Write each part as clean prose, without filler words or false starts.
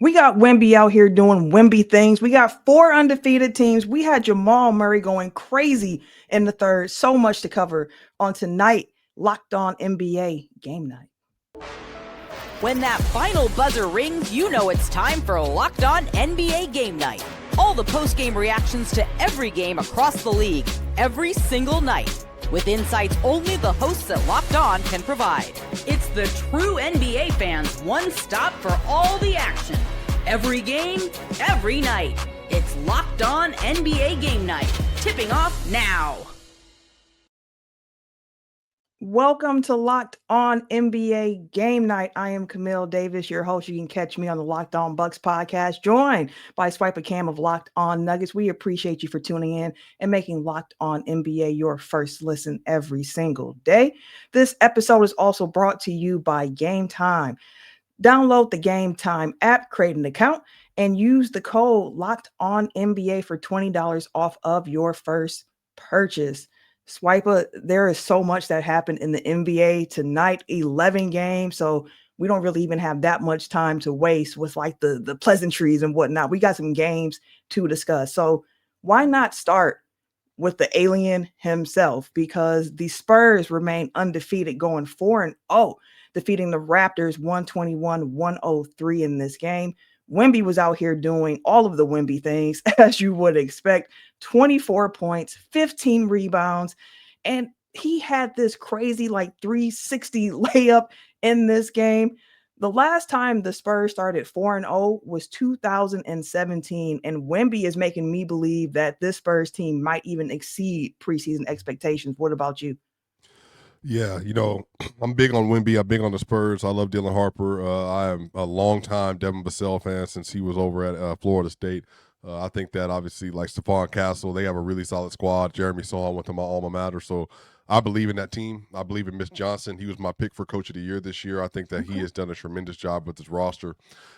We got Wemby out here doing Wemby things. We got 4 undefeated teams. We had Jamal Murray going crazy in the third. So much to cover on tonight, Locked On NBA Game Night. When that final buzzer rings, you know it's time for Locked On NBA Game Night. All the post-game reactions to every game across the league, every single night, with insights only the hosts at Locked On can provide. It's the true NBA fans' one stop for all the action. Every game, every night. It's Locked On NBA Game Night. Tipping off now. Welcome to Locked On NBA Game Night. I am Camille Davis, your host. You can catch me on the Locked On Bucks podcast, joined by Swipa Cam of Locked On Nuggets. We appreciate you for tuning in and making Locked On NBA your first listen every single day. This episode is also brought to you by GameTime. Download the GameTime app, create an account, and use the code Locked On NBA for $20 off of your first purchase. Swipa, there is so much that happened in the NBA tonight, 11 games. So we don't really even have that much time to waste with like the pleasantries and whatnot. We got some games to discuss. So why not start with the alien himself? Because the Spurs remain undefeated, going 4-0, defeating the Raptors 121-103 in this game. Wemby was out here doing all of the Wemby things, as you would expect. 24 points, 15 rebounds, and he had this crazy like 360 layup in this game. The last time the Spurs started 4-0 was 2017, and Wemby is making me believe that this Spurs team might even exceed preseason expectations. What about you? Yeah, I'm big on Wemby. I'm big on the Spurs. I love Dylan Harper. I am a longtime Devin Vassell fan since he was over at Florida State. I think that obviously, like Stephon Castle, they have a really solid squad. Jeremy Sohan went to my alma mater, so I believe in that team. I believe in Mitch Johnson. He was my pick for Coach of the Year this year. I think that he has done a tremendous job with his roster.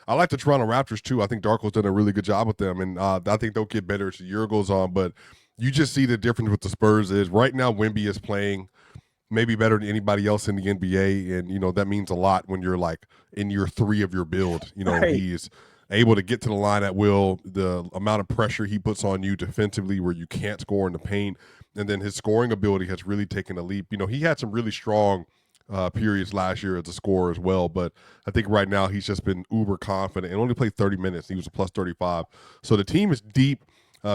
I like the Toronto Raptors, too. I think Darko's done a really good job with them, and I think they'll get better as the year goes on. But you just see the difference with the Spurs is right now Wemby is playing maybe better than anybody else in the NBA. And, that means a lot when you're like in year 3 of your build. Right. He's able to get to the line at will, the amount of pressure he puts on you defensively where you can't score in the paint. And then his scoring ability has really taken a leap. He had some really strong periods last year as a scorer as well. But I think right now he's just been uber confident and only played 30 minutes. He was a plus 35. So the team is deep.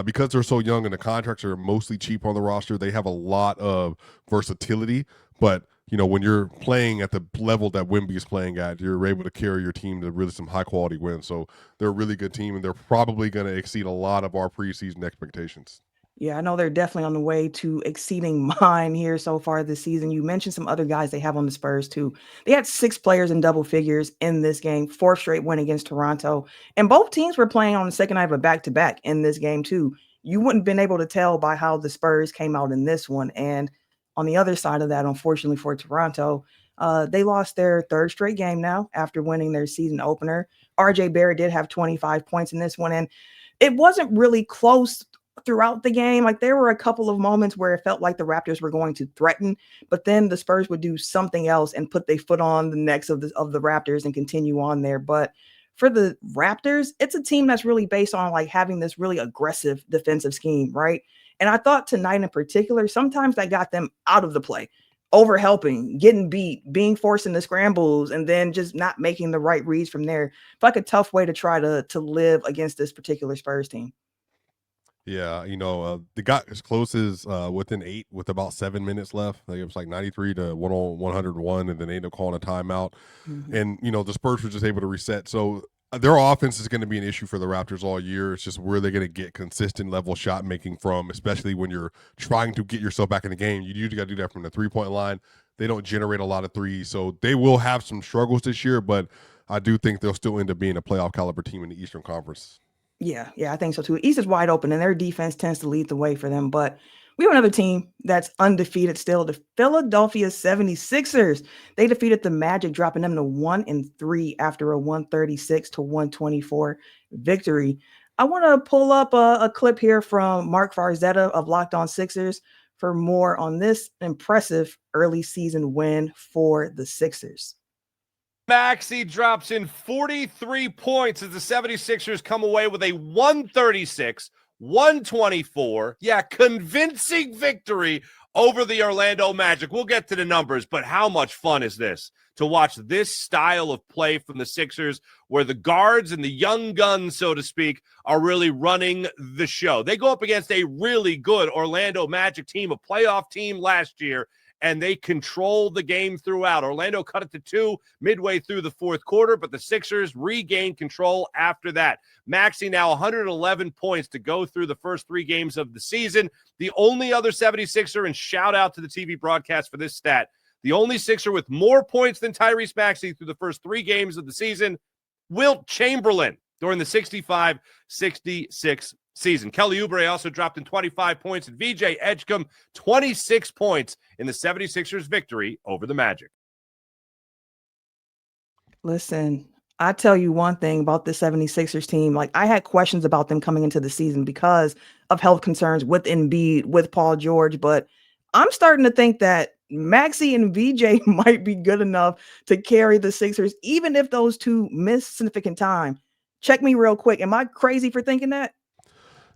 Because they're so young and the contracts are mostly cheap on the roster, they have a lot of versatility. But, when you're playing at the level that Wemby is playing at, you're able to carry your team to really some high-quality wins. So they're a really good team, and they're probably going to exceed a lot of our preseason expectations. Yeah, I know they're definitely on the way to exceeding mine here so far this season. You mentioned some other guys they have on the Spurs too. They had 6 players in double figures in this game, 4th straight win against Toronto. And both teams were playing on the second night of a back-to-back in this game too. You wouldn't have been able to tell by how the Spurs came out in this one. And on the other side of that, unfortunately for Toronto, they lost their 3rd straight game now after winning their season opener. RJ Barrett did have 25 points in this one, and it wasn't really close throughout the game. Like there were a couple of moments where it felt like the Raptors were going to threaten, but then the Spurs would do something else and put their foot on the necks of the Raptors and continue on there. But for the Raptors, it's a team that's really based on like having this really aggressive defensive scheme, right? And I thought tonight in particular, sometimes that got them out of the play, over helping, getting beat, being forced into scrambles, and then just not making the right reads from there. It's like a tough way to try to live against this particular Spurs team. Yeah, they got as close as within 8 with about 7 minutes left. Like it was like 93 to 101, and then they ended up calling a timeout. Mm-hmm. And, the Spurs were just able to reset. So their offense is going to be an issue for the Raptors all year. It's just where they're going to get consistent level shot making from, especially when you're trying to get yourself back in the game. You usually got to do that from the 3-point line. They don't generate a lot of threes. So they will have some struggles this year, but I do think they'll still end up being a playoff caliber team in the Eastern Conference. Yeah, I think so too. East is wide open, and their defense tends to lead the way for them. But we have another team that's undefeated still, the Philadelphia 76ers. They defeated the Magic, dropping them to 1-3 after a 136-124 victory. I want to pull up a clip here from Mark Farzetta of Locked On Sixers for more on this impressive early season win for the Sixers. Maxey drops in 43 points as the 76ers come away with a 136-124. Yeah, convincing victory over the Orlando Magic. We'll get to the numbers, but how much fun is this to watch this style of play from the Sixers where the guards and the young guns, so to speak, are really running the show. They go up against a really good Orlando Magic team, a playoff team last year, and they control the game throughout. Orlando cut it to 2 midway through the fourth quarter, but the Sixers regained control after that. Maxey now 111 points to go through the first 3 games of the season. The only other 76er, and shout out to the TV broadcast for this stat, the only Sixer with more points than Tyrese Maxey through the first 3 games of the season, Wilt Chamberlain, during the 65-66 season. Kelly Oubre also dropped in 25 points, and VJ Edgecombe 26 points in the 76ers victory over the Magic. Listen, I tell you one thing about the 76ers team. Like, I had questions about them coming into the season because of health concerns with Embiid, with Paul George, but I'm starting to think that Maxey and VJ might be good enough to carry the Sixers, even if those two miss significant time. Check me real quick. Am I crazy for thinking that?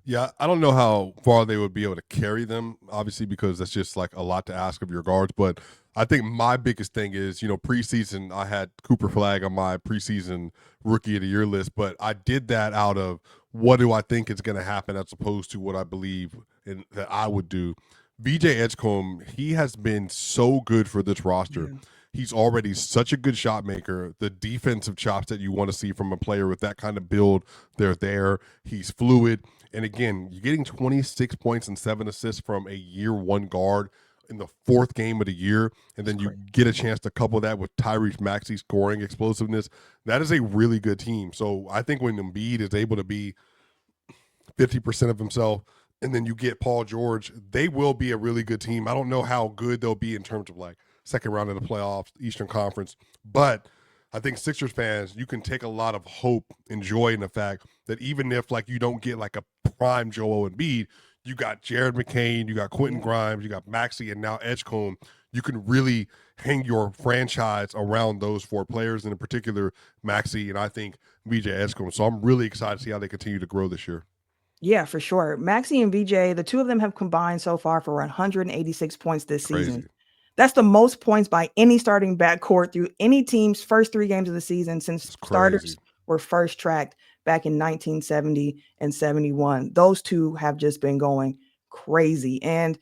Yeah, I don't know how far they would be able to carry them, obviously, because that's just like a lot to ask of your guards. But I think my biggest thing is, preseason, I had Cooper Flag on my preseason rookie of the year list, but I did that out of what do I think is going to happen as opposed to what I believe that I would do. VJ Edgecombe, he has been so good for this roster. Yeah. He's already such a good shot maker. The defensive chops that you want to see from a player with that kind of build, they're there. He's fluid. And again, you're getting 26 points and 7 assists from a year one guard in the 4th game of the year. And then you get a chance to couple that with Tyrese Maxey scoring explosiveness. That is a really good team. So I think when Embiid is able to be 50% of himself, and then you get Paul George, they will be a really good team. I don't know how good they'll be in terms of like second round of the playoffs, Eastern Conference, but I think Sixers fans, you can take a lot of hope and joy in the fact that even if like you don't get like a prime Joel Embiid, you got Jared McCain, you got Quentin Grimes, you got Maxey, and now Edgecombe. You can really hang your franchise around those 4 players, and in particular Maxey and I think VJ Edgecombe. So I'm really excited to see how they continue to grow this year. Yeah, for sure. Maxey and VJ, the two of them have combined so far for 186 points this season. That's the most points by any starting backcourt through any team's first 3 games of the season since starters were first tracked back in 1970 and 71. Those two have just been going crazy. And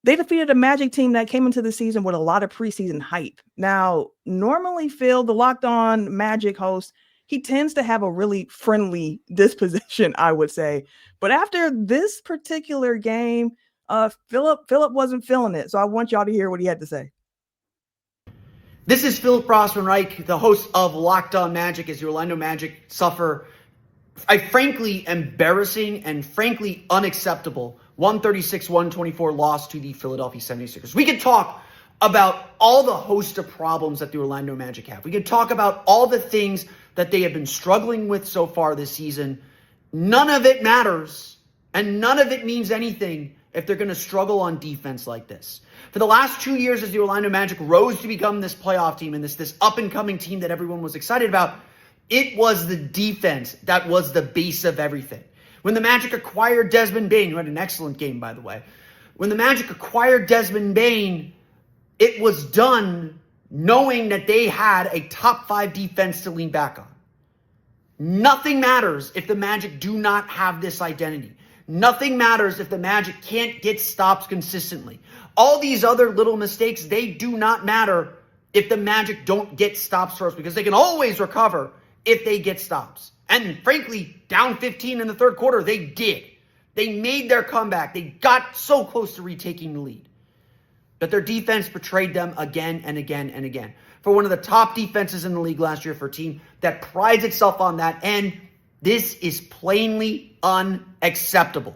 they defeated a Magic team that came into the season with a lot of preseason hype. Now, normally, Phil, the Locked On Magic host, he tends to have a really friendly disposition, I would say. But after this particular game, Philip wasn't feeling it. So I want y'all to hear what he had to say. This is Philip Rossman-Reich, the host of Locked On Magic, as the Orlando Magic suffer a frankly embarrassing and frankly unacceptable 136-124 loss to the Philadelphia 76ers. We could talk about all the host of problems that the Orlando Magic have. We could talk about all the things that they have been struggling with so far this season. None of it matters, and none of it means anything if they're going to struggle on defense like this. For the last 2 years, as the Orlando Magic rose to become this playoff team and this up-and-coming team that everyone was excited about, it was the defense that was the base of everything. When the Magic acquired Desmond Bane, who had an excellent game, by the way, when the Magic acquired Desmond Bane, it was done knowing that they had a top 5 defense to lean back on. Nothing matters if the Magic do not have this identity. Nothing matters if the Magic can't get stops consistently. All these other little mistakes, they do not matter if the Magic don't get stops first, because they can always recover if they get stops. And frankly, down 15 in the third quarter, they did. They made their comeback. They got so close to retaking the lead. But their defense betrayed them again and again and again. For one of the top defenses in the league last year, for a team that prides itself on that, and this is plainly unacceptable.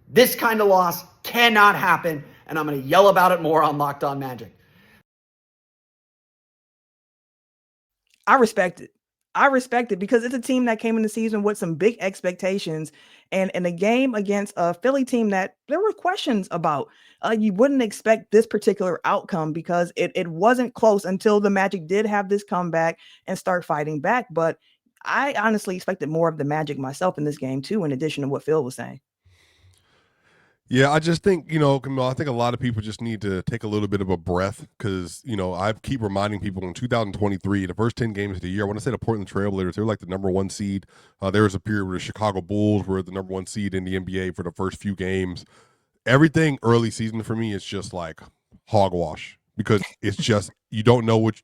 This kind of loss cannot happen, and I'm going to yell about it more on Locked On Magic. I respect it. I respect it because it's a team that came in the season with some big expectations, and in a game against a Philly team that there were questions about. You wouldn't expect this particular outcome because it wasn't close until the Magic did have this comeback and start fighting back. But I honestly expected more of the Magic myself in this game too, in addition to what Phil was saying. Yeah, I just think, Camille, I think a lot of people just need to take a little bit of a breath because, I keep reminding people in 2023, the first 10 games of the year, I want to say the Portland Trailblazers, they were like the number one seed. There was a period where the Chicago Bulls were the number one seed in the NBA for the first few games. Everything early season for me is just like hogwash because it's just you don't know what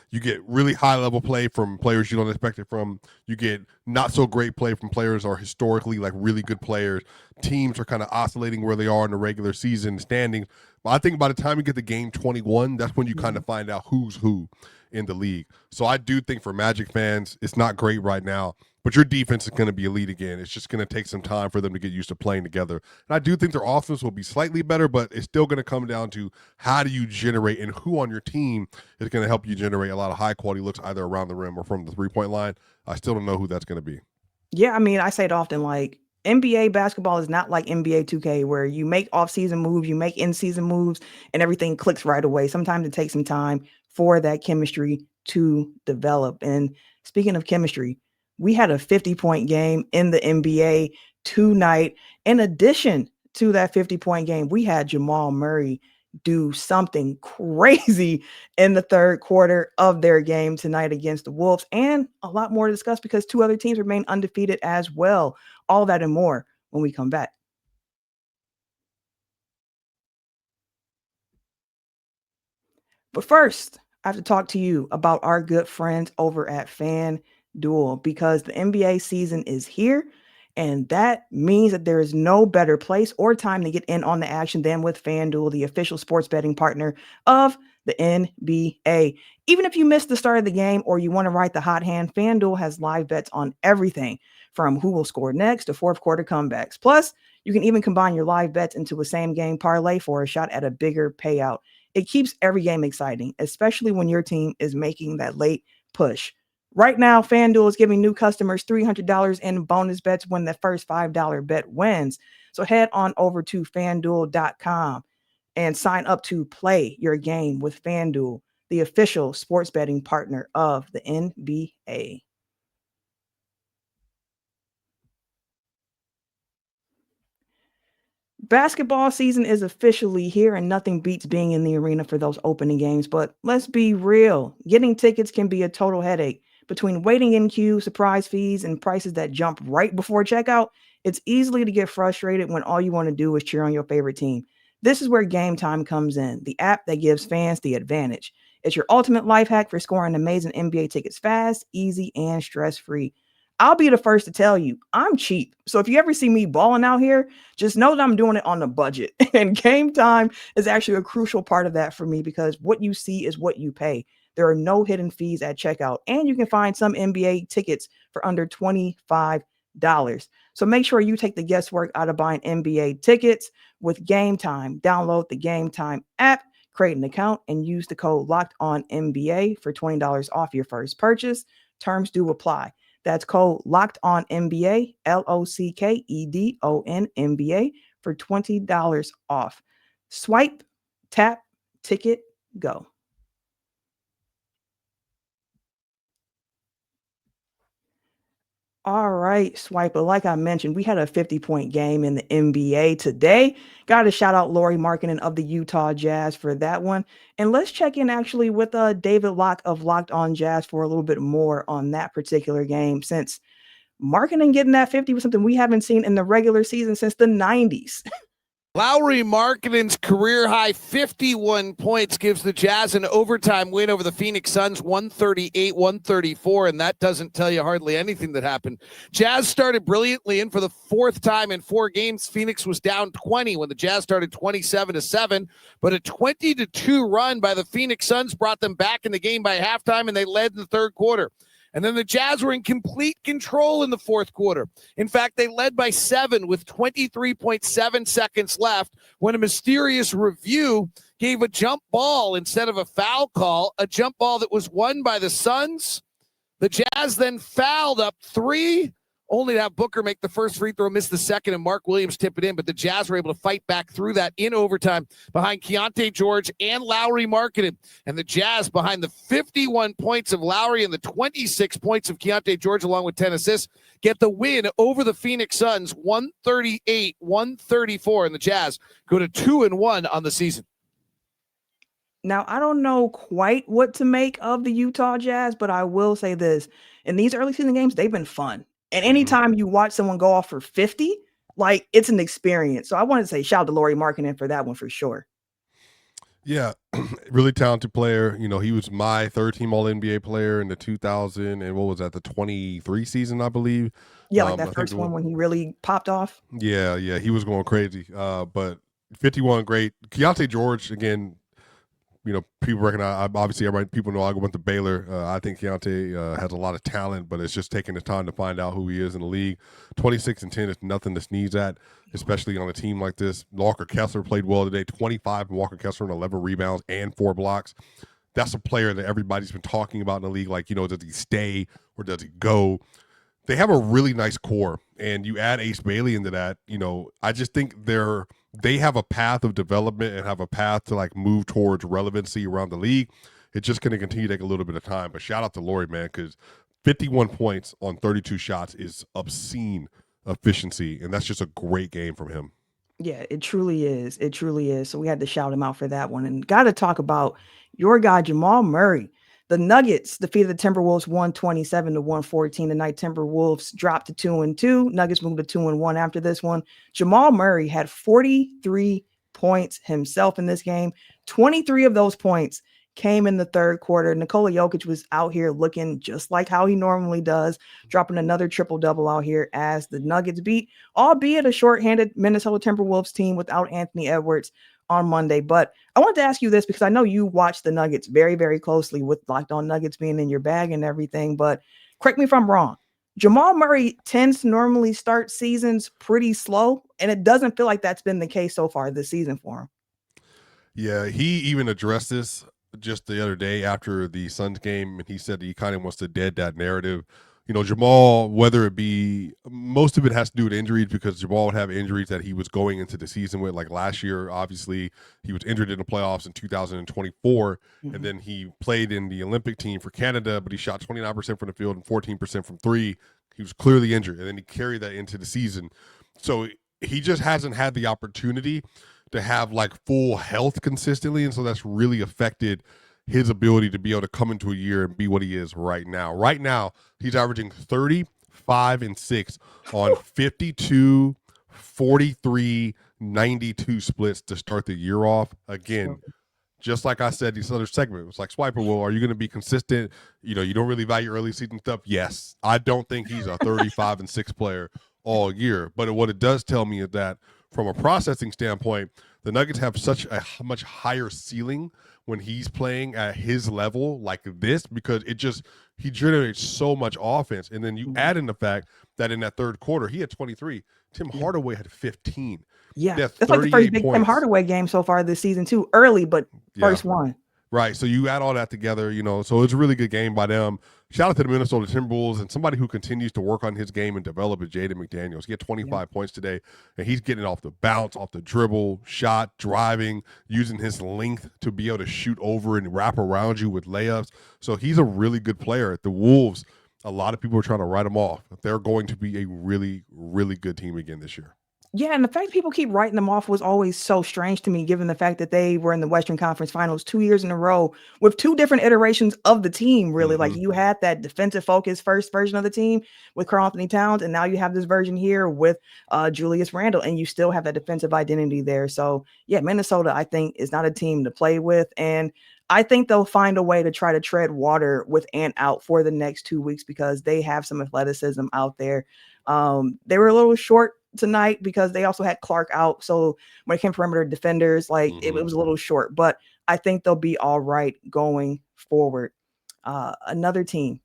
you get really high level play from players you don't expect it from. You get not so great play from players or historically like really good players. Teams are kind of oscillating where they are in the regular season standings. But I think by the time you get to game 21, that's when you kind of find out who's who in the league. So I do think for Magic fans, it's not great right now. But your defense is going to be elite again. It's just going to take some time for them to get used to playing together. And I do think their offense will be slightly better, but it's still going to come down to how do you generate and who on your team is going to help you generate a lot of high-quality looks either around the rim or from the three-point line. I still don't know who that's going to be. Yeah, I mean, I say it often, like NBA basketball is not like NBA 2K where you make off-season moves, you make in-season moves, and everything clicks right away. Sometimes it takes some time for that chemistry to develop. And speaking of chemistry, we had a 50-point game in the NBA tonight. In addition to that 50-point game, we had Jamal Murray do something crazy in the third quarter of their game tonight against the Wolves, and a lot more to discuss because two other teams remain undefeated as well. All that and more when we come back. But first, I have to talk to you about our good friends over at FanDuel because the NBA season is here, and that means that there is no better place or time to get in on the action than with FanDuel, the official sports betting partner of the NBA. Even if you missed the start of the game or you want to ride the hot hand, FanDuel has live bets on everything from who will score next to fourth quarter comebacks. Plus, you can even combine your live bets into a same game parlay for a shot at a bigger payout. It keeps every game exciting, especially when your team is making that late push. Right now, FanDuel is giving new customers $300 in bonus bets when the first $5 bet wins. So head on over to FanDuel.com and sign up to play your game with FanDuel, the official sports betting partner of the NBA. Basketball season is officially here, and nothing beats being in the arena for those opening games. But let's be real. Getting tickets can be a total headache. Between waiting in queue, surprise fees, and prices that jump right before checkout, it's easy to get frustrated when all you want to do is cheer on your favorite team. This is where GameTime comes in, the app that gives fans the advantage. It's your ultimate life hack for scoring amazing NBA tickets fast, easy, and stress-free. I'll be the first to tell you, I'm cheap. So if you ever see me balling out here, just know that I'm doing it on a budget. And Game Time is actually a crucial part of that for me because what you see is what you pay. There are no hidden fees at checkout, and you can find some NBA tickets for under $25. So make sure you take the guesswork out of buying NBA tickets with Game Time. Download the Game Time app, create an account, and use the code LOCKEDONNBA for $20 off your first purchase. Terms do apply. That's code LOCKEDONNBA, LOCKEDONNBA for $20 off. Swipe, tap, ticket, go. All right, Swiper. Like I mentioned, we had a 50-point game in the NBA today. Got to shout out Lauri Markkanen of the Utah Jazz for that one. And let's check in actually with David Locke of Locked On Jazz for a little bit more on that particular game, since Markkanen getting that 50 was something we haven't seen in the regular season since the 90s. Lauri Markkanen's career-high 51 points gives the Jazz an overtime win over the Phoenix Suns, 138-134, and that doesn't tell you hardly anything that happened. Jazz started brilliantly, and for the fourth time in 4 games, Phoenix was down 20 when the Jazz started 27-7, but a 20-2 run by the Phoenix Suns brought them back in the game by halftime, and they led in the third quarter. And then the Jazz were in complete control in the fourth quarter. In fact, they led by 7 with 23.7 seconds left when a mysterious review gave a jump ball instead of a foul call, a jump ball that was won by the Suns, The Jazz then fouled up 3, only to have Booker make the first free throw, miss the second, and Mark Williams tip it in. But the Jazz were able to fight back through that in overtime behind Keontae George and Lauri Markkanen. And the Jazz, behind the 51 points of Lauri and the 26 points of Keontae George, along with 10 assists, get the win over the Phoenix Suns, 138-134. And the Jazz go to 2-1 on the season. Now, I don't know quite what to make of the Utah Jazz, but I will say this. In these early season games, they've been fun. And anytime you watch someone go off for 50, like, it's an experience. So I wanted to say shout out to Lauri Markkanen for that one for sure. Yeah, really talented player. You know, he was my third-team All-NBA player in the 2000 and what was that, the 23 season, I believe. Yeah, like that first one when he really popped off. Yeah, he was going crazy. But 51, great. Keontae George, again, you know, people recognize, obviously, people know I went to Baylor. I think Keontae has a lot of talent, but it's just taking the time to find out who he is in the league. 26-10 is nothing to sneeze at, especially on a team like this. Walker Kessler played well today, 25 and Walker Kessler and 11 rebounds and 4 blocks. That's a player that everybody's been talking about in the league. Like, you know, does he stay or does he go? They have a really nice core, and you add Ace Bailey into that. You know, I just think they have a path of development and have a path to like move towards relevancy around the league. It's just going to continue to take a little bit of time. But shout out to Lauri, man, because 51 points on 32 shots is obscene efficiency, and that's just a great game from him. Yeah, it truly is. It truly is. So we had to shout him out for that one. And got to talk about your guy, Jamal Murray. The Nuggets defeated the Timberwolves 127-114 tonight. Timberwolves dropped to 2-2. Nuggets moved to 2-1 after this one. Jamal Murray had 43 points himself in this game. 23 of those points came in the third quarter. Nikola Jokic was out here looking just like how he normally does, dropping another triple-double out here as the Nuggets beat, albeit a shorthanded Minnesota Timberwolves team without Anthony Edwards on Monday. But I wanted to ask you this because I know you watch the Nuggets very, very closely with Locked On Nuggets being in your bag and everything, but correct me if I'm wrong. Jamal Murray tends to normally start seasons pretty slow, and it doesn't feel like that's been the case so far this season for him. Yeah, he even addressed this just the other day after the Suns game, and he said he kind of wants to dead that narrative. You know, Jamal, whether it be, most of it has to do with injuries because Jamal would have injuries that he was going into the season with. Like last year, obviously, he was injured in the playoffs in 2024, and then he played in the Olympic team for Canada, but he shot 29% from the field and 14% from three. He was clearly injured, and then he carried that into the season. So he just hasn't had the opportunity to have like full health consistently, and so that's really affected his ability to be able to come into a year and be what he is right now. Right now, he's averaging 35-6 on 52, 43, 92 splits to start the year off. Again, just like I said, these other segments, like Swipa, well, are you going to be consistent? You know, you don't really value early season stuff. Yes, I don't think he's a 35-6 player all year. But what it does tell me is that from a processing standpoint, the Nuggets have such a much higher ceiling when he's playing at his level like this, because he generates so much offense. And then you add in the fact that in that third quarter, he had 23. Tim Hardaway had 15. Yeah, that's like the first big Tim Hardaway game so far this season too. Early, but first one. Right. So you add all that together, you know, so it's a really good game by them. Shout out to the Minnesota Timberwolves, and somebody who continues to work on his game and develop is Jaden McDaniels. He had 25 points today, and he's getting off the bounce, off the dribble, shot, driving, using his length to be able to shoot over and wrap around you with layups. So he's a really good player. The Wolves, a lot of people are trying to write them off. They're going to be a really, really good team again this year. Yeah, and the fact people keep writing them off was always so strange to me, given the fact that they were in the Western Conference Finals 2 years in a row with two different iterations of the team, really. Like, you had that defensive focused first version of the team with Karl-Anthony Towns, and now you have this version here with Julius Randle, and you still have that defensive identity there. So, yeah, Minnesota, I think, is not a team to play with, and I think they'll find a way to try to tread water with Ant out for the next 2 weeks because they have some athleticism out there. They were a little short tonight because they also had Clark out. So when it came to perimeter defenders, like it was a little short, but I think they'll be all right going forward. Another team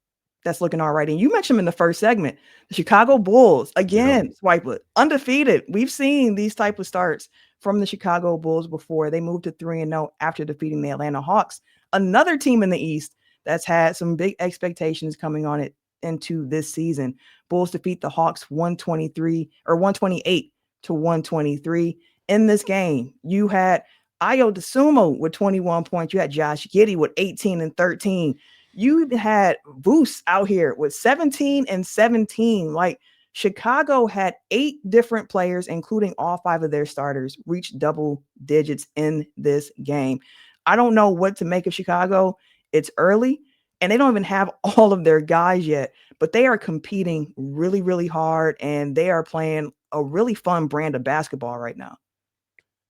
that's looking all right. And you mentioned them in the first segment, the Chicago Bulls, again, Swipa, undefeated. We've seen these type of starts from the Chicago Bulls before. They moved to 3-0 after defeating the Atlanta Hawks, another team in the East that's had some big expectations coming on it into this season. Bulls defeat the Hawks 128 to 123. In this game, you had Ayo DeSumo with 21 points. You had Josh Giddey with 18 and 13. You even had Voos out here with 17 and 17. Like, Chicago had 8 different players, including all 5 of their starters, reach double digits in this game. I don't know what to make of Chicago. It's early, and they don't even have all of their guys yet, but they are competing really, really hard, and they are playing a really fun brand of basketball right now.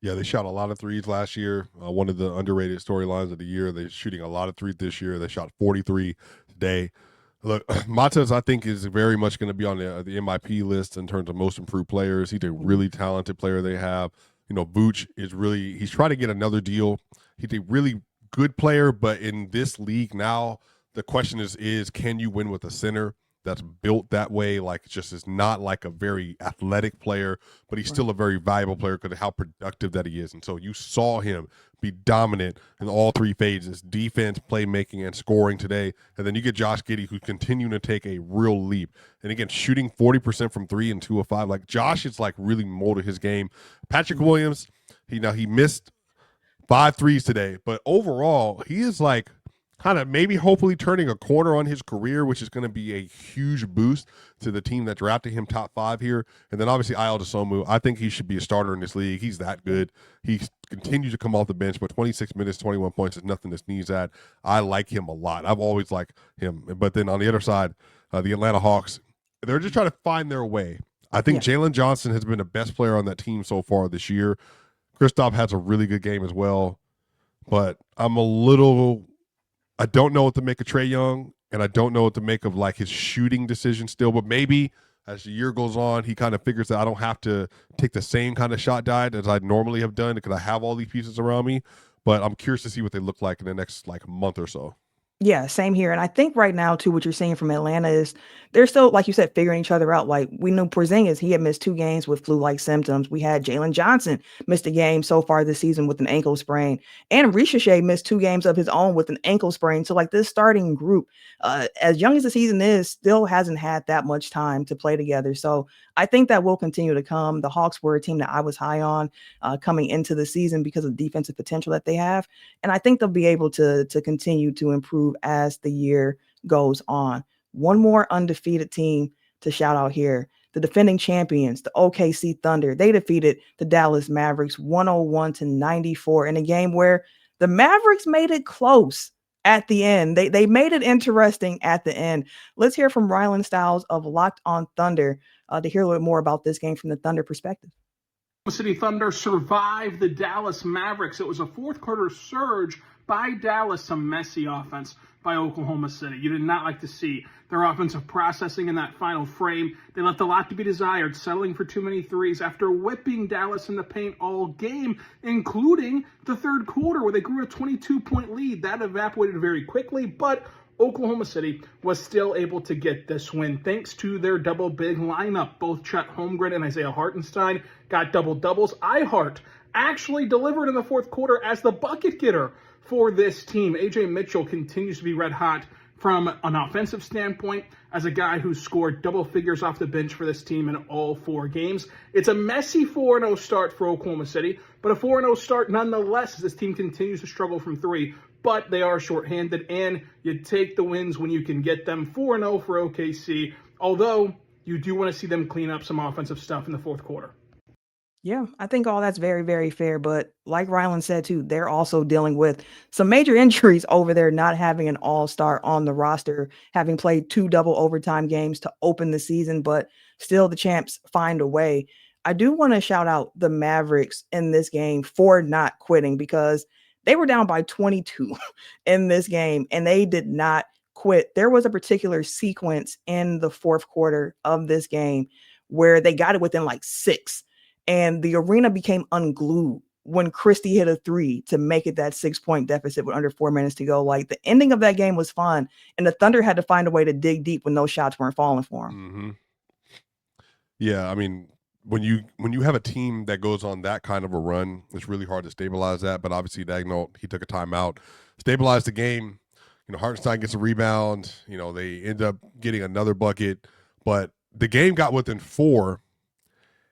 Yeah, they shot a lot of threes last year. One of the underrated storylines of the year. They're shooting a lot of threes this year. They shot 43 today. Look, Matas, I think, is very much going to be on the MIP list in terms of most improved players. He's a really talented player they have. You know, Vooch is really – he's trying to get another deal. He's a really good player, but in this league now, the question is can you win with a center that's built that way? Like, just is not like a very athletic player, but he's still a very valuable player because of how productive that he is. And so you saw him be dominant in all 3 phases: defense, playmaking, and scoring today. And then you get Josh Giddey, who's continuing to take a real leap. And again, shooting 40% from 3 and 2 of 5. Like, Josh is like really molded his game. Patrick Williams, he missed 5 threes today, but overall, he is like kind of maybe hopefully turning a corner on his career, which is going to be a huge boost to the team that drafted him top 5 here. And then obviously Ayo DeSumo, I think he should be a starter in this league. He's that good. He continues to come off the bench, but 26 minutes, 21 points is nothing to sneeze at. I like him a lot. I've always liked him. But then on the other side, the Atlanta Hawks, they're just trying to find their way. I think Jalen Johnson has been the best player on that team so far this year. Kristaps has a really good game as well. But I don't know what to make of Trae Young, and I don't know what to make of like his shooting decision still, but maybe as the year goes on, he kind of figures that I don't have to take the same kind of shot diet as I normally have done because I have all these pieces around me. But I'm curious to see what they look like in the next like month or so. Yeah, same here. And I think right now, too, what you're seeing from Atlanta is they're still, like you said, figuring each other out. Like, we knew Porzingis, he had missed 2 games with flu-like symptoms. We had Jalen Johnson missed a game so far this season with an ankle sprain. And Ricochet missed 2 games of his own with an ankle sprain. So, like, this starting group, as young as the season is, still hasn't had that much time to play together. So I think that will continue to come. The Hawks were a team that I was high on coming into the season because of the defensive potential that they have. And I think they'll be able to continue to improve as the year goes on. One more undefeated team to shout out here. The defending champions, the OKC Thunder, they defeated the Dallas Mavericks 101 to 94 in a game where the Mavericks made it close at the end. They made it interesting at the end. Let's hear from Rylan Stiles of Locked on Thunder to hear a little bit more about this game from the Thunder perspective. City Thunder survived the Dallas Mavericks. It was a fourth quarter surge by Dallas, some messy offense by Oklahoma City. You did not like to see their offensive processing in that final frame. They left a lot to be desired, settling for too many threes after whipping Dallas in the paint all game, including the third quarter where they grew a 22-point lead. That evaporated very quickly, but Oklahoma City was still able to get this win thanks to their double big lineup. Both Chet Holmgren and Isaiah Hartenstein got double-doubles. Hart actually delivered in the fourth quarter as the bucket getter for this team. A.J. Mitchell continues to be red hot from an offensive standpoint as a guy who scored double figures off the bench for this team in all 4 games. It's a messy 4-0 start for Oklahoma City, but a 4-0 start nonetheless as this team continues to struggle from 3. But they are shorthanded, and you take the wins when you can get them. 4-0 for OKC, although you do want to see them clean up some offensive stuff in the fourth quarter. Yeah, I think all that's very, very fair. But like Rylan said, too, they're also dealing with some major injuries over there, not having an all-star on the roster, having played 2 double overtime games to open the season, but still the champs find a way. I do want to shout out the Mavericks in this game for not quitting because they were down by 22 in this game, and they did not quit. There was a particular sequence in the fourth quarter of this game where they got it within like 6. And the arena became unglued when Christie hit a 3 to make it that 6-point deficit with under 4 minutes to go. Like, the ending of that game was fun, and the Thunder had to find a way to dig deep when those shots weren't falling for them. Mm-hmm. Yeah, I mean, when you have a team that goes on that kind of a run, it's really hard to stabilize that. But obviously, Dagnall, he took a timeout, stabilized the game. Hartenstein gets a rebound. They end up getting another bucket, but the game got within 4,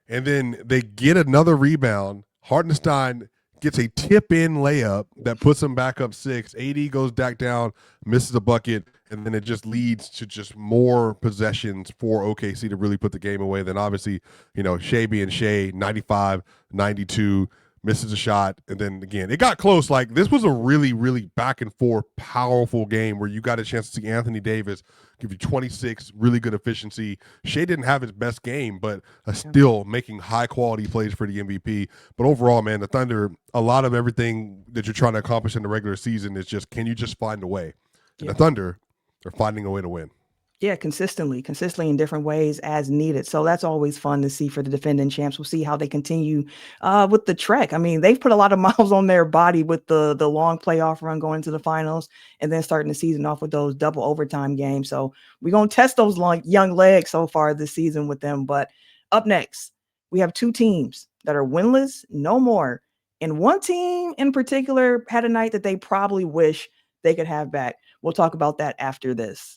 and then they get another rebound. Hartenstein gets a tip-in layup that puts them back up 6. AD goes back down, misses a bucket, and then it just leads to just more possessions for OKC to really put the game away. Then obviously, Shea being Shea, 95, 92, misses a shot. And then again, it got close. Like, this was a really, really back and forth, powerful game where you got a chance to see Anthony Davis give you 26, really good efficiency. Shea didn't have his best game, but still making high quality plays for the MVP. But overall, man, the Thunder, a lot of everything that you're trying to accomplish in the regular season is just, can you just find a way? And the Thunder are finding a way to win. Yeah, consistently in different ways as needed. So that's always fun to see for the defending champs. We'll see how they continue with the trek. I mean, they've put a lot of miles on their body with the long playoff run going to the finals and then starting the season off with those double overtime games. So we're going to test those young legs so far this season with them. But up next, we have 2 teams that are winless, no more. And one team in particular had a night that they probably wish they could have back. We'll talk about that after this.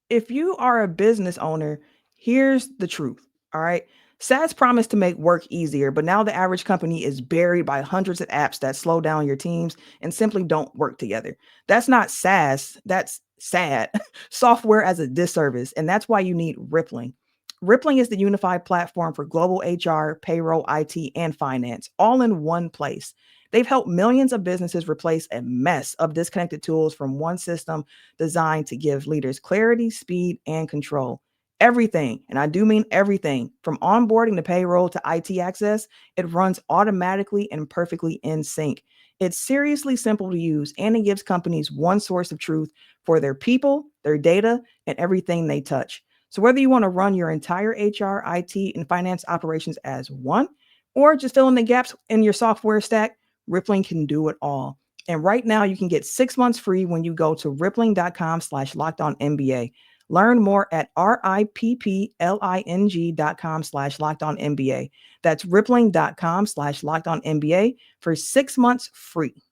If you are a business owner, here's the truth. All right. SaaS promised to make work easier, but now the average company is buried by hundreds of apps that slow down your teams and simply don't work together. That's not SaaS. That's sad. Software as a disservice. And that's why you need Rippling. Rippling is the unified platform for global HR, payroll, IT, and finance, all in one place. They've helped millions of businesses replace a mess of disconnected tools from one system designed to give leaders clarity, speed, and control. Everything, and I do mean everything, from onboarding to payroll to IT access, it runs automatically and perfectly in sync. It's seriously simple to use, and it gives companies one source of truth for their people, their data, and everything they touch. So whether you want to run your entire HR, IT, and finance operations as one, or just fill in the gaps in your software stack, Rippling can do it all. And right now you can get 6 months free when you go to rippling.com/lockedonnba. Learn more at rippling.com/lockedonnba. That's rippling.com/lockedonnba for 6 months free.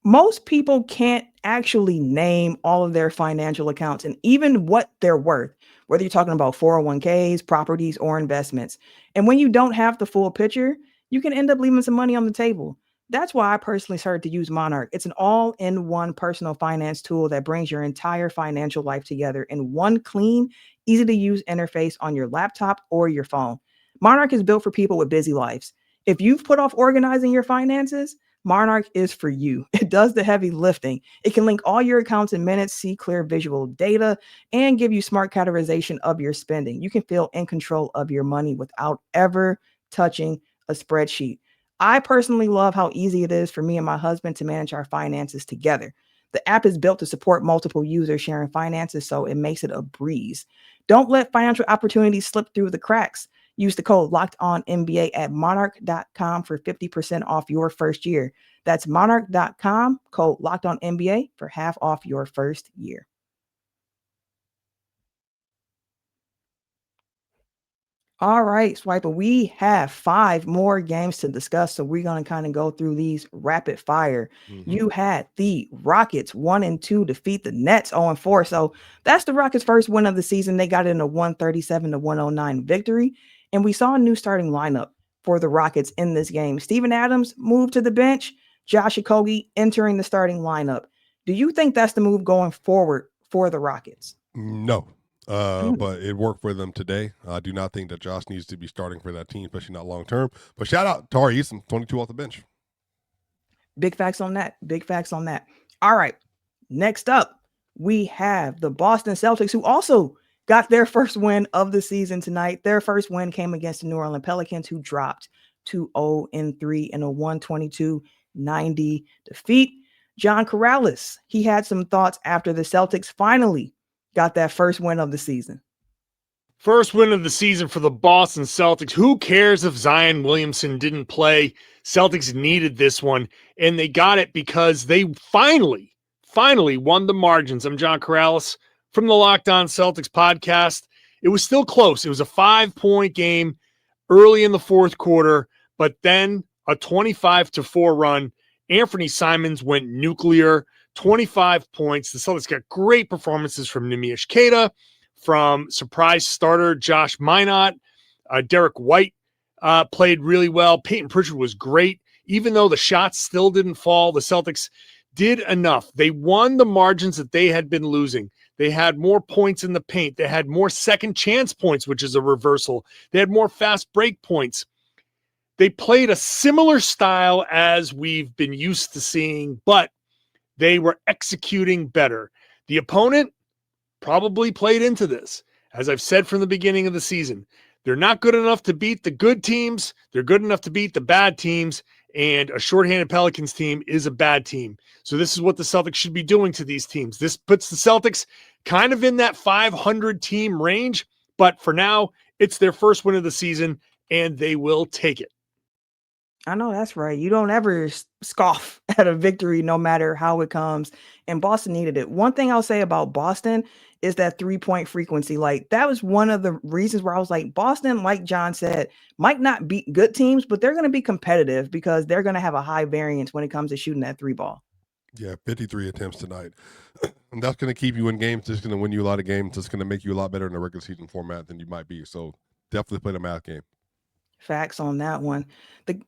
Most people can't actually name all of their financial accounts and even what they're worth, whether you're talking about 401ks, properties, or investments. And when you don't have the full picture, you can end up leaving some money on the table. That's why I personally started to use Monarch. It's an all-in-one personal finance tool that brings your entire financial life together in one clean, easy-to-use interface on your laptop or your phone. Monarch is built for people with busy lives. If you've put off organizing your finances, Monarch is for you. It does the heavy lifting. It can link all your accounts in minutes, see clear visual data, and give you smart categorization of your spending. You can feel in control of your money without ever touching a spreadsheet. I personally love how easy it is for me and my husband to manage our finances together. The app is built to support multiple users sharing finances, so it makes it a breeze. Don't let financial opportunities slip through the cracks. Use the code LOCKEDONNBA at monarch.com for 50% off your first year. That's monarch.com, code LOCKEDONNBA for half off your first year. All right, Swipa, we have 5 more games to discuss, so we're going to kind of go through these rapid fire. You had the Rockets 1-2 defeat the Nets 0-4, so that's the Rockets' first win of the season. They got in a 137-109 victory, and we saw a new starting lineup for the Rockets in this game. Steven Adams moved to the bench, Josh Okogie entering the starting lineup. Do you think that's the move going forward for the Rockets? No. But it worked for them today. I do not think that Josh needs to be starting for that team, especially not long term. But shout out Tyrese, 22 off the bench. Big facts on that. All right. Next up, we have the Boston Celtics, who also got their first win of the season tonight. Their first win came against the New Orleans Pelicans, who dropped to 0-3 in a 122-90 defeat. John Corrales, he had some thoughts after the Celtics finally got that first win of the season. First win of the season for the Boston Celtics. Who cares if Zion Williamson didn't play? Celtics needed this one, and they got it because they finally won the margins. I'm John Corrales from the Locked On Celtics podcast. It was still close. It was a 5-point game early in the fourth quarter, but then a 25-4 run. Anthony Simons went nuclear, 25 points. The Celtics got great performances from Neemias Queta, from surprise starter Josh Minott. Derek White played really well. Peyton Pritchard was great. Even though the shots still didn't fall, the Celtics did enough. They won the margins that they had been losing. They had more points in the paint. They had more second chance points, which is a reversal. They had more fast break points. They played a similar style as we've been used to seeing, but they were executing better. The opponent probably played into this. As I've said from the beginning of the season, they're not good enough to beat the good teams. They're good enough to beat the bad teams, and a shorthanded Pelicans team is a bad team. So this is what the Celtics should be doing to these teams. This puts the Celtics kind of in that 500 team range, but for now, it's their first win of the season, and they will take it. I know that's right. You don't ever scoff at a victory, no matter how it comes. And Boston needed it. One thing I'll say about Boston is that 3-point frequency. Like, that was one of the reasons where I was like, Boston, like John said, might not beat good teams, but they're going to be competitive because they're going to have a high variance when it comes to shooting that 3 ball. Yeah, 53 attempts tonight. And that's going to keep you in games. It's going to win you a lot of games. It's going to make you a lot better in the regular season format than you might be. So definitely play the math game. Facts on that one. The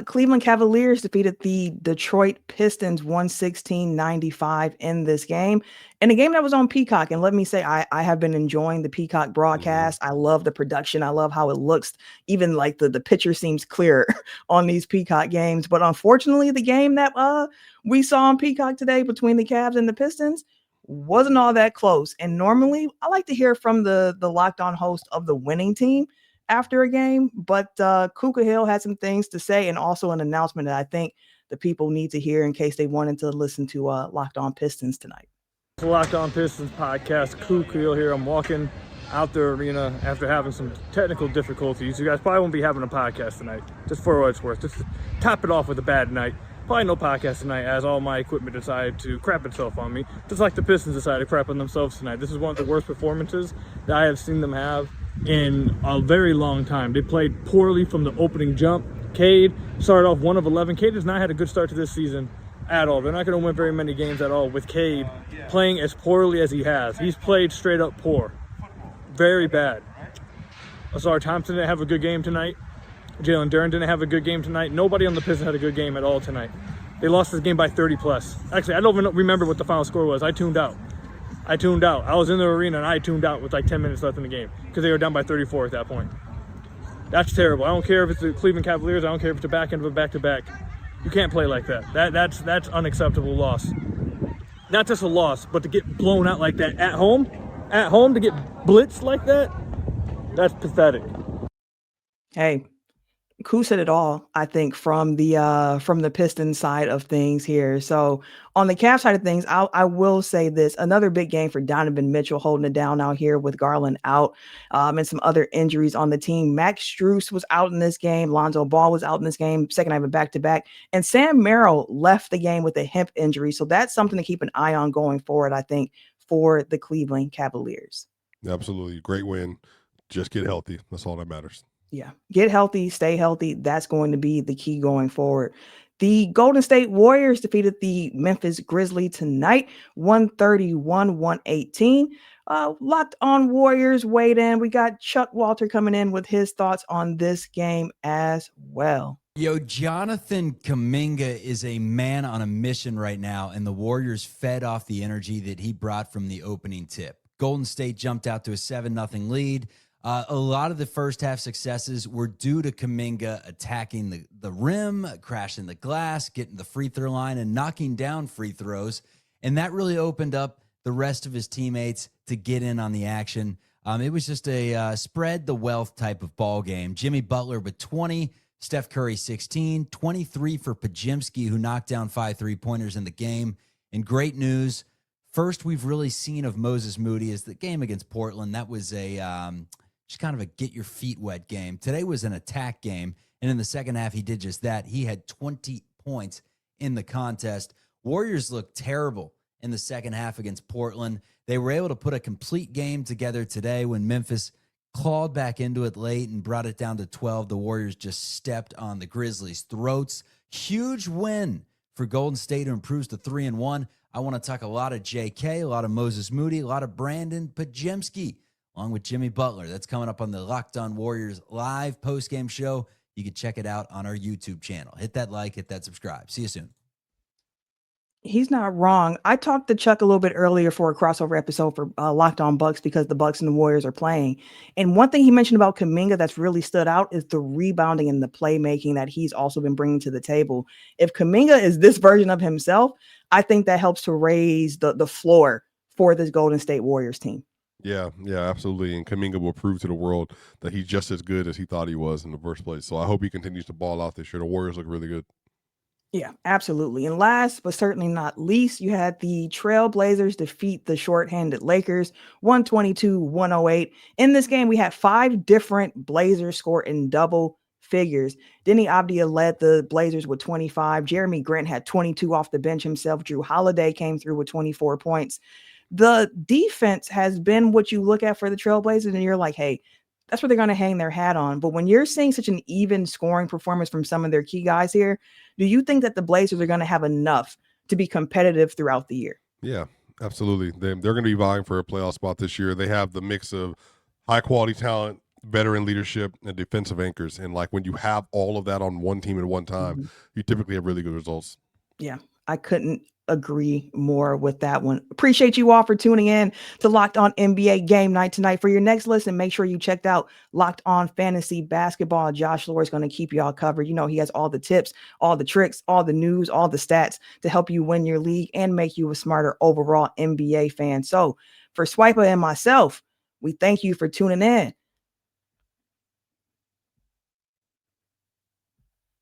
Cleveland Cavaliers defeated the Detroit Pistons 116-95 in this game. And a game that was on Peacock. And let me say, I have been enjoying the Peacock broadcast. I love the production. I love how it looks. Even like the picture seems clear on these Peacock games. But unfortunately, the game that we saw on Peacock today between the Cavs and the Pistons wasn't all that close. And normally, I like to hear from the Locked On host of the winning team after a game, but Kuka Hill had some things to say and also an announcement that I think the people need to hear in case they wanted to listen to Locked On Pistons tonight. It's the Locked On Pistons podcast. Kuka Hill here. I'm walking out the arena after having some technical difficulties. You guys probably won't be having a podcast tonight, just for what it's worth. Just to top it off with a bad night. Probably no podcast tonight as all my equipment decided to crap itself on me, just like the Pistons decided to crap on themselves tonight. This is one of the worst performances that I have seen them have in a very long time. They played poorly from the opening jump. Cade started off 1 of 11. Cade has not had a good start to this season at all. They're not going to win very many games at all with Cade playing as poorly as he has. He's played straight up poor. Very bad. Asar Thompson didn't have a good game tonight. Jalen Duren didn't have a good game tonight. Nobody on the Pistons had a good game at all tonight. They lost this game by 30 plus. Actually, I don't even remember what the final score was. I tuned out. I was in the arena and I tuned out with like 10 minutes left in the game because they were down by 34 at that point. That's terrible. I don't care if it's the Cleveland Cavaliers. I don't care if it's the back end of a back-to-back. You can't play like that. That's unacceptable loss. Not just a loss, but to get blown out like that at home to get blitzed like that, that's pathetic. Hey, Koo said it all, I think, from the Pistons side of things here. So on the Cavs side of things, I will say this: another big game for Donovan Mitchell, holding it down out here with Garland out, and some other injuries on the team. Max Strus was out in this game. Lonzo Ball was out in this game. Second night of a back-to-back, and Sam Merrill left the game with a hip injury. So that's something to keep an eye on going forward, I think, for the Cleveland Cavaliers. Absolutely. Great win. Just get healthy. That's all that matters. Yeah. Get healthy, stay healthy. That's going to be the key going forward. The Golden State Warriors defeated the Memphis Grizzlies tonight, 131-118. Locked On Warriors weighed in. We got Chuck Walter coming in with his thoughts on this game as well. Yo, Jonathan Kuminga is a man on a mission right now, and the Warriors fed off the energy that he brought from the opening tip. Golden State jumped out to a 7-0 lead. A lot of the first half successes were due to Kuminga attacking the rim, crashing the glass, getting the free throw line, and knocking down free throws. And that really opened up the rest of his teammates to get in on the action. It was just a spread the wealth type of ball game. Jimmy Butler with 20, Steph Curry 16, 23 for Podziemski, who knocked down 5 3-pointers in the game. And great news, first we've really seen of Moses Moody is the game against Portland. That was just kind of a get your feet wet game. Today was an attack game, and in the second half, he did just that. He had 20 points in the contest. Warriors looked terrible in the second half against Portland. They were able to put a complete game together today when Memphis clawed back into it late and brought it down to 12. The Warriors just stepped on the Grizzlies' throats. Huge win for Golden State, who improves to 3-1. I want to talk a lot of JK, a lot of Moses Moody, a lot of Brandon Pajemski, along with Jimmy Butler. That's coming up on the Locked On Warriors live postgame show. You can check it out on our YouTube channel. Hit that like, hit that subscribe. See you soon. He's not wrong. I talked to Chuck a little bit earlier for a crossover episode for Locked On Bucks because the Bucks and the Warriors are playing. And one thing he mentioned about Kuminga that's really stood out is the rebounding and the playmaking that he's also been bringing to the table. If Kuminga is this version of himself, I think that helps to raise the floor for this Golden State Warriors team. Yeah, absolutely. And Kuminga will prove to the world that he's just as good as he thought he was in the first place. So I hope he continues to ball out this year. The Warriors look really good. Yeah, absolutely. And last but certainly not least, you had the Trailblazers defeat the shorthanded Lakers 122-108. In this game, we had 5 different Blazers score in double figures. Denny Avdia led the Blazers with 25. Jeremy Grant had 22 off the bench himself. Drew Holiday came through with 24 points. The defense has been what you look at for the Trailblazers, and you're like, hey, that's what they're going to hang their hat on. But when you're seeing such an even scoring performance from some of their key guys here, do you think that the Blazers are going to have enough to be competitive throughout the year? Yeah, absolutely. They're going to be vying for a playoff spot this year. They have the mix of high-quality talent, veteran leadership, and defensive anchors. And, like, when you have all of that on one team at one time, you typically have really good results. Yeah, I couldn't agree more with that one. Appreciate you all for tuning in to Locked On NBA Game Night tonight. For your next listen, make sure you checked out Locked On Fantasy Basketball. Josh Lore is going to keep you all covered. You know, he has all the tips, all the tricks, all the news, all the stats to help you win your league and make you a smarter overall NBA fan. So for Swipa and myself, we thank you for tuning in.